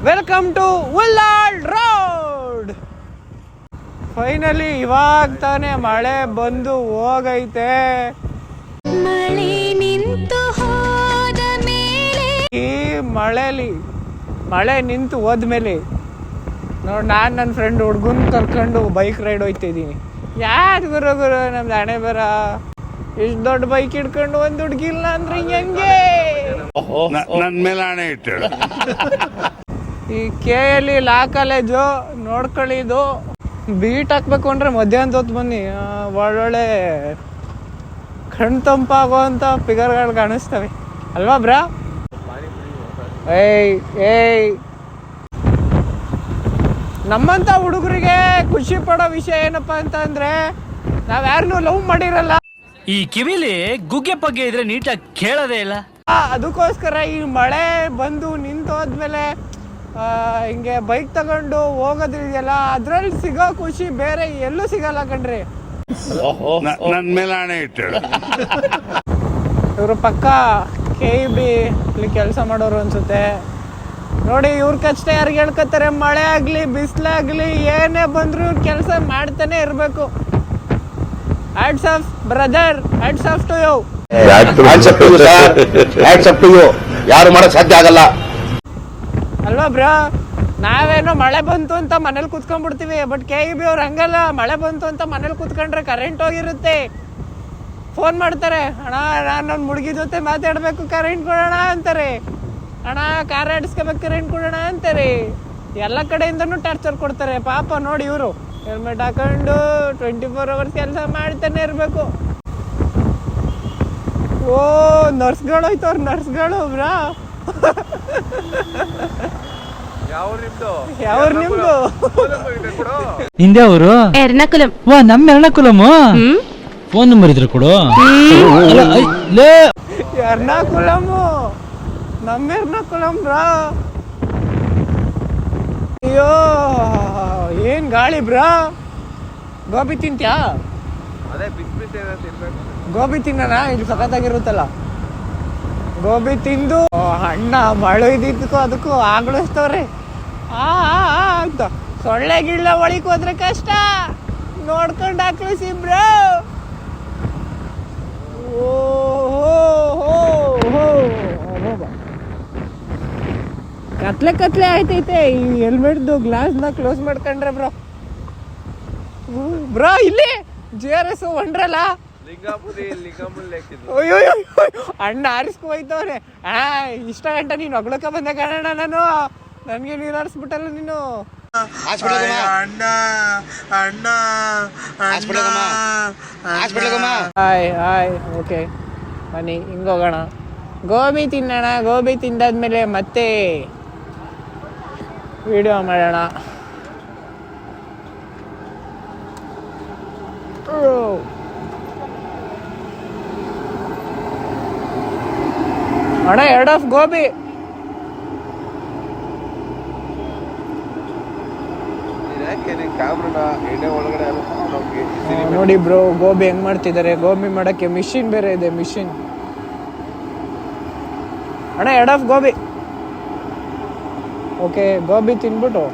Welcome to Ullal road. Finally ಇವಾಗ ತಾನೇ ಮಳೆ ಬಂದು ಹೋಗೈತೆ. ಮಳೆ ನಿಂತು ಹೋದ ಮೇಲೆ ಈ ಮಳೆ ನಿಂತು ಹೋದ್ಮೇಲೆ ನೋಡಿ ನಾನು ನನ್ನ ಫ್ರೆಂಡ್ ಹುಡ್ಗನ್ ಕರ್ಕೊಂಡು ಬೈಕ್ ರೈಡ್ ಹೋಗ್ತಿದ್ದೀನಿ. ಯಾರು ಗುರು ನಮ್ದು ಹಣೆ ಬರ, ಇಷ್ಟು ದೊಡ್ಡ ಬೈಕ್ ಹಿಡ್ಕೊಂಡು ಒಂದು ಹುಡ್ಗಿಲ್ಲ ಅಂದ್ರೆ ಹೆಂಗೆ? ನನ್ನ ಮೇಲೆ ಹಣೆ ಇಟ್ಟು ಈ KLE ಲಾ ಕಾಲೇಜು ನೋಡ್ಕೊಳ್ಳಿದು. ಬೀಟ್ ಹಾಕ್ಬೇಕು ಅಂದ್ರೆ ಮಧ್ಯಾಹ್ನದ ಹೊತ್ತು ಬನ್ನಿ, ಒಳ್ಳೊಳ್ಳೆ ಕಣ್ ತಂಪಾಗುವಂತ ಫಿಗರ್ಗಳು ಕಾಣಿಸ್ತವೆ ಅಲ್ವಾ ಬ್ರಾ? ಏಯ್ ನಮ್ಮಂತ ಹುಡುಗರಿಗೆ ಖುಷಿ ಪಡೋ ವಿಷಯ ಏನಪ್ಪಾ ಅಂತ ಅಂದ್ರೆ ನಾವ್ ಯಾರನ್ನೂ ಲವ್ ಮಾಡಿರಲ್ಲ. ಈ ಕಿವಿಲಿ ಗುಗ್ಗೆ ಪಗ್ಗೆ ಇದ್ರೆ ನೀಟಾಗಿ ಕೇಳೋದೇ ಇಲ್ಲ. ಅದಕ್ಕೋಸ್ಕರ ಈ ಮಳೆ ಬಂದು ನಿಂತು ಹೋದ್ಮೇಲೆ ಹಿಂಗೆ ಬೈಕ್ ತಗೊಂಡು ಹೋಗೋದಿದೆಯಲ್ಲ, ಅದ್ರಲ್ಲಿ ಸಿಗೋ ಖುಷಿ ಬೇರೆ ಎಲ್ಲೂ ಸಿಗಲ್ಲ ಕಣ್ರಿ. ನನ್ನ ಮೇಲೆ ಹಣೆ ಇಟ್ಟು ಇವರು ಪಕ್ಕ KEB ಇಲ್ಲಿ ಕೆಲಸ ಮಾಡೋರು ಅನ್ಸುತ್ತೆ ನೋಡಿ. ಇವ್ರ ಕಷ್ಟ ಯಾರಿಗೆ ಹೇಳ್ಕೊತಾರೆ? ಮಳೆ ಆಗ್ಲಿ ಬಿಸಿಲಾಗ್ಲಿ ಏನೇ ಬಂದ್ರು ಇವ್ರ ಕೆಲಸ ಮಾಡ್ತಾನೆ ಇರ್ಬೇಕು. Hats off brother, hats off to you. ಯಾರು ಮಾಡಕ್ ಸಾಧ್ಯ ಆಗಲ್ಲ ಅಲ್ವಾ ಬ್ರಾ? ನಾವೇನೋ ಮಳೆ ಬಂತು ಅಂತ ಮನೇಲಿ ಕುತ್ಕೊಂಡ್ಬಿಡ್ತೀವಿ, ಬಟ್ KEB ಅವ್ರು ಹಂಗಲ್ಲ. ಮಳೆ ಬಂತು ಅಂತ ಮನೇಲಿ ಕುತ್ಕೊಂಡ್ರೆ ಕರೆಂಟ್ ಹೋಗಿರುತ್ತೆ, ಫೋನ್ ಮಾಡ್ತಾರೆ, ಅಣ್ಣ ನಾನು ನನ್ನ ಹುಡುಗಿ ಜೊತೆ ಮಾತಾಡ್ಬೇಕು, ಕರೆಂಟ್ ಕೊಡೋಣ ಅಂತಾರೆ. ಅಣ್ಣ ಕಾರ್ ಆಡಿಸ್ಕೋಬೇಕು, ಕರೆಂಟ್ ಕೊಡೋಣ ಅಂತಾರೆ. ಎಲ್ಲ ಕಡೆಯಿಂದನೂ ಟಾರ್ಚರ್ ಕೊಡ್ತಾರೆ. ಪಾಪ ನೋಡಿ ಇವರು ಹೆಲ್ಮೆಟ್ ಹಾಕೊಂಡು 24 hours ಕೆಲಸ ಮಾಡ್ತಾನೆ ಇರಬೇಕು. ಓ ನರ್ಸ್ಗಳು ಹೋಯ್ತವ್ರ, ನರ್ಸ್ಗಳು ಬ್ರಾ. ಯಾವ ನಿಮ್ದು? ನಿಂದೆ ಅವರು ಎರ್ನಾಕುಲಂ. ವಾ ನಮ್ಮ ಎರ್ನಾಕುಲಮ್. ಫೋನ್ ನಂಬರ್ ಇದ್ರೆ ಕೊಡು. ಎರ್ನಾಕುಲಮು, ನಮ್ಮ ಎರ್ನಾಕುಲಂ ಬ್ರಾ. ಅಯ್ಯೋ ಏನ್ ಗಾಳಿ ಬ್ರಾ. ಗೋಬಿ ತಿಂತ್ಯಾ? ಗೋಬಿ ತಿನ್ನಣ, ಇಲ್ಲಿ ಸಖತ್ತಾಗಿರುತ್ತಲ್ಲ. ಗೋಬಿ ತಿಂದು ಅಣ್ಣ ಮಳೆ ಇದ್ದಿದ್ದಕ್ಕೂ ಅದಕ್ಕೂ ಆಗ್ಳಿಸ್ತವ್ರೆ ಅಂತ. ಸೊಳ್ಳೆ ಗಿಳ್ಳ ಒಳಿಕ್ ಹೋದ್ರೆ ಕಷ್ಟ, ನೋಡ್ಕೊಂಡು ಹಾಕ್ಳಿಸಿ ಬ್ರೋ. ಕತ್ಲೆ ಆಯ್ತೈತೆ. ಈ ಹೆಲ್ಮೆಟ್ದು ಗ್ಲಾಸ್ನ ಕ್ಲೋಸ್ ಮಾಡ್ಕೊಂಡ್ರೆ ಬ್ರೋ. ಬ್ರೋ ಇಲ್ಲಿ JRS ವಂಡ್ರಲ್ಲ ಅಣ್ಣ ಆರಿಸ್ಕೊ ಹೋಯ್ತವ್ರೆ. ಇಷ್ಟ ಗಂಟ ನೀನು ಹೊಗಳಕ ಬಂದ ಕಾರಣ ನಾನು ನನ್ಗೆ ನೀರು ಆರಿಸ್ಬಿಟ್ಟಲ್ಲ ನೀನು. ಹಾಯ್ ಓಕೆ ಬನ್ನಿ ಹಿಂಗೋಗೋಣ, ಗೋಬಿ ತಿನ್ನೋಣ. ಗೋಬಿ ತಿಂದಾದ್ಮೇಲೆ ಮತ್ತೆ ವಿಡಿಯೋ ಮಾಡೋಣ. ಅಣ್ಣ 2 ಆಫ್ ಗೋಬಿ. ನೋಡಿ ಬ್ರೋ ಗೋಬಿ ಹೆಂಗ್ ಮಾಡ್ತಿದ್ದಾರೆ. ಗೋಬಿ ಮಾಡಕ್ಕೆ ಮಿಷಿನ್ ಬೇರೆ ಇದೆ, ಮಿಷಿನ್. ಅಣ್ಣ 2 ಆಫ್ ಗೋಬಿ. ಓಕೆ ಗೋಬಿ ತಿನ್ಬಿಟ್ಟು